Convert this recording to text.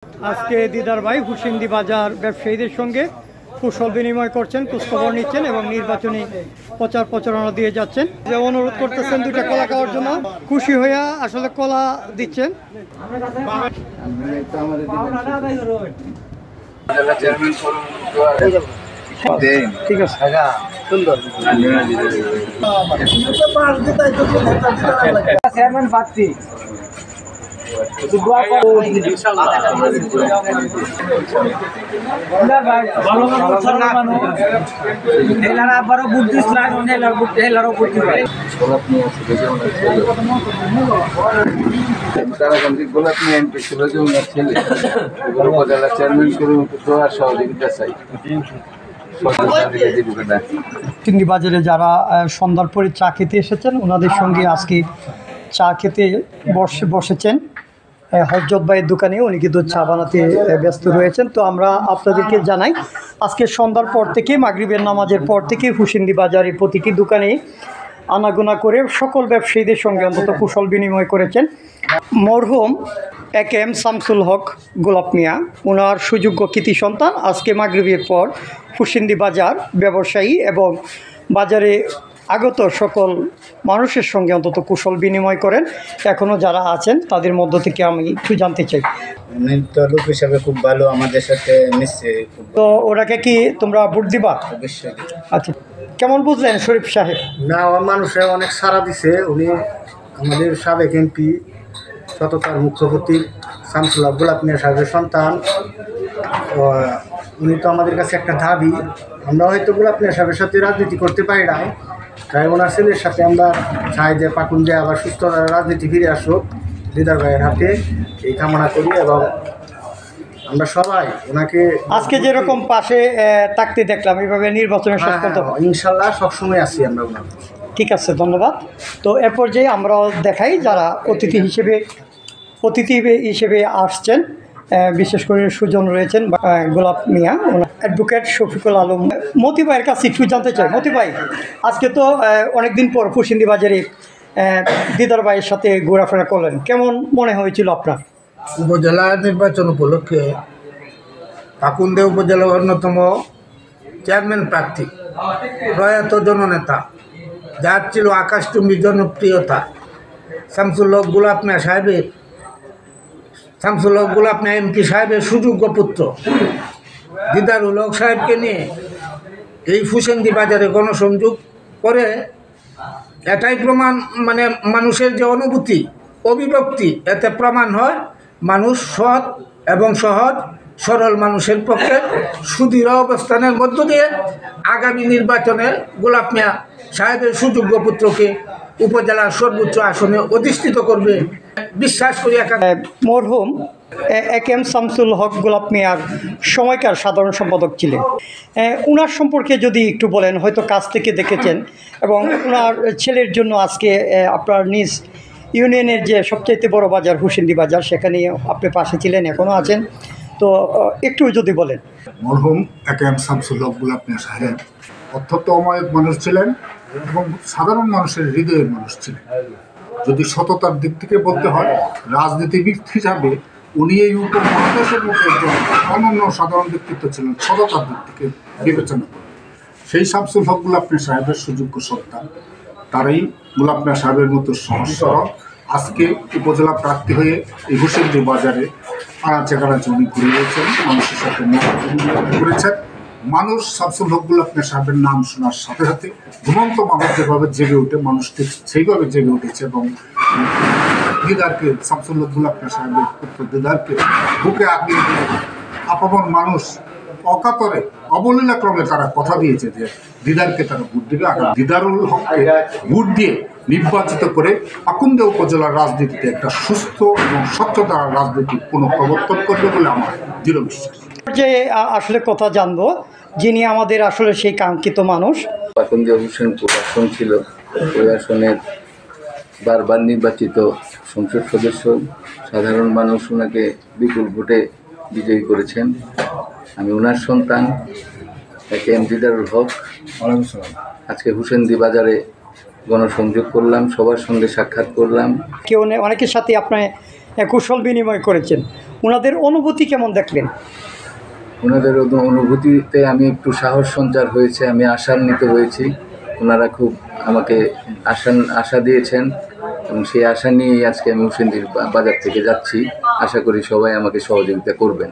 আজকে দিদার ভাই হুসেন্দি বাজার ব্যবসায়ীদের সঙ্গে কুশল বিনিময় করছেন, খোঁজখবর নিচ্ছেন এবং নির্বাচনী প্রচার প্রচারণা দিয়ে যাচ্ছেন। যে অনুরোধ করতেছেন দুইটা কলা খাওয়ার জন্য, খুশি হইয়া আসলে কলা দিচ্ছেন। ঠিক আছে, সুন্দর চিংড়ি বাজারে যারা সন্ধ্যার পরে চা খেতে এসেছেন ওনাদের সঙ্গে আজকে চা খেতে বসেছেন হযরত ভাইয়ের দোকানে। উনি কিন্তু চা বানাতে ব্যস্ত রয়েছেন। তো আমরা আপনাদেরকে জানাই আজকে সন্ধ্যার পর থেকে মাগরিবের নামাজের পর থেকে হুসেন্দি বাজারে প্রতিটি দোকানে আনাগোনা করে সকল ব্যবসায়ীদের সঙ্গে অন্তত কুশল বিনিময় করেছেন। মরহুম AKM শামসুল হক গোলাপ মিয়া, ওনার সুযোগ্য কৃতি সন্তান আজকে মাগরিবের পর হুসেন্দি বাজার ব্যবসায়ী এবং বাজারে আগত সকল মানুষের সঙ্গে অন্তত কুশল বিনিময় করেন। এখনও যারা আছেন তাদের মধ্য থেকে আমি একটু জানতে চাই। উনি তো লোক হিসাবে খুব ভালো, আমাদের সাথে মিশছে। তো ওনাকে কি তোমরা ভোট দিবা? অবশ্যই। আচ্ছা, কেমন বুঝলেন শরীফ সাহেব? না, মানুষে অনেক সাড়া দিছে। উনি আমাদের সাবেক এমপি, সততার মুখ্যপতি শামসুল হক গোলাপ মিয়া সাহেবের সন্তান। উনি তো আমাদের কাছে একটা দাবি, আমরা হয়তো গোলাপ মিয়া সাহেবের সাথে রাজনীতি করতে পারি না, তাই ওনার ছেলের সাথে আমরা চাই যে পাকুন দিয়ে আবার সুস্থ রাজনীতি ফিরে আসুক দিদার ভাইয়ের হাতে, এই কামনা করি। এবং আমরা সবাই ওনাকে আজকে যেরকম পাশে থাকতে দেখলাম, এইভাবে নির্বাচনে শেষ করতে হবে ইনশাল্লাহ সবসময় আছি আমরা ওনার। ঠিক আছে, ধন্যবাদ। তো এ পর্যায়ে আমরা দেখাই যারা অতিথি হিসেবে আসছেন, বিশেষ করে সুজন রয়েছেন, গোলাপ মিয়া, অ্যাডভোকেট শফিকুল আলম। মতি ভাইয়ের কাছে একটু জানতে চাই। মতি ভাই, আজকে তো অনেকদিন পর হুসেন্দি বাজারে দিদার ভাইয়ের সাথে ঘোরাফেরা করলেন, কেমন মনে হয়েছিল আপনার? উপজেলা নির্বাচন উপলক্ষে পাকুন্দে উপজেলার অন্যতম চেয়ারম্যান প্রার্থী, প্রয়াত জননেতা, যার ছিল আকাশচুম্বী জনপ্রিয়তা, শামসুল হক গোলাপ মিয়া এমপি সাহেবের সুযোগ্য পুত্র দিদারুল হক সাহেবকে নিয়ে এই হুসেন্দি বাজারে গণসংযোগ করে এটাই প্রমাণ, মানে মানুষের যে অনুভূতি, অভিব্যক্তি, এতে প্রমাণ হয় মানুষ সৎ এবং সহজ সরল মানুষের পক্ষে সুদৃঢ় অবস্থানের মধ্য দিয়ে আগামী নির্বাচনে গোলাপ মিয়া সাহেবের সুযোগ্য পুত্রকে উপজেলার সর্বোচ্চ আসনে অধিষ্ঠিত করবে বিশ্বাস করি। মরহুম AKM শামসুল হক গোলাপ মিয়ার সময়কার সাধারণ সম্পাদক ছিলেন। ওনার সম্পর্কে যদি একটু বলেন, হয়তো কাছ থেকে দেখেছেন, এবং ওনার ছেলের জন্য আজকে আপনার নিজ ইউনিয়নের যে সবচাইতে বড় বাজার হুসেন্দি বাজার, সেখানে আপনি পাশে ছিলেন, এখনও আছেন, তো একটু যদি বলেন। মরহুম AKM শামসুল হক গোলাপ মিয়া সাহেব অত্যন্ত অমায়িক মানুষ ছিলেন এবং সাধারণ মানুষের হৃদয়ের মানুষ ছিলেন। যদি সততার দিক থেকে বলতে হয়, রাজনীতিবিদ হিসাবে উনি এই উপমহাদেশের মধ্যে একজন অনন্য সাধারণ ব্যক্তিত্ব ছিলেন সততার দিক থেকে বিবেচনা করে। সেই শামসুল হক গোলাপ মিয়া সাহেবের সুযোগ্য সন্তান, তারই গোলাপ মিয়া সাহেবের মতো সহজ সরল আজকে উপজেলা প্রার্থী হয়ে এই হুসেন্দি বাজারে আনাচে কানাচে উনি ঘুরে রয়েছেন, মানুষের সাথে করেছেন। মানুষ শামসুল হক গোলাপ মিয়া সাহেবের নাম শোনার সাথে সাথে ঘুমন্ত মানুষ যেভাবে জেগে ওঠে, মানুষ ঠিক সেইভাবে জেগে উঠেছে এবং দিদারকে, শামসুল হক গোলাপ মিয়া সাহেবের পুত্র দিদারকে বুকে আগিয়ে দিয়ে আপামর মানুষ অকাতরে অবলীলাক্রমে তারা কথা দিয়েছে যে দিদারকে তারা ভোট দেবে। দিদারুল হককে ভোট দিয়ে নির্বাচিত করে পাকুন্দে উপজেলার রাজনীতিতে একটা সুস্থ এবং স্বচ্ছতার রাজনীতি পুনঃপ্রবর্তন করবে বলে আমার দৃঢ় বিশ্বাস। যে আসলে কথা জানবো, যিনি আমাদের আসলে সেই কাঙ্ক্ষিত মানুষ। পাকুন্দে হুসেনপুর আসন ছিল, ওই আসনের বারবার নির্বাচিত সংসদ সদস্য, সাধারণ মানুষ ওনাকে বিপুল ভোটে বিজয়ী করেছেন। আমি ওনার সন্তান AKM দিদারুল হক। আজকে হুসেন্দি বাজারে গণসংযোগ করলাম, সবার সঙ্গে সাক্ষাৎ করলাম। কেউ অনেকের সাথে আপনার কুশল বিনিময় করেছেন, ওনাদের অনুভূতি কেমন দেখলেন? ওনাদের অনুভূতিতে আমি একটু সাহস সঞ্চার হয়েছে, আমি আশান্বিত হয়েছি। ওনারা খুব আমাকে আশা দিয়েছেন এবং সেই আশা নিয়েই আজকে আমি হুসেন্দির বাজার থেকে যাচ্ছি। আশা করি সবাই আমাকে সহযোগিতা করবেন।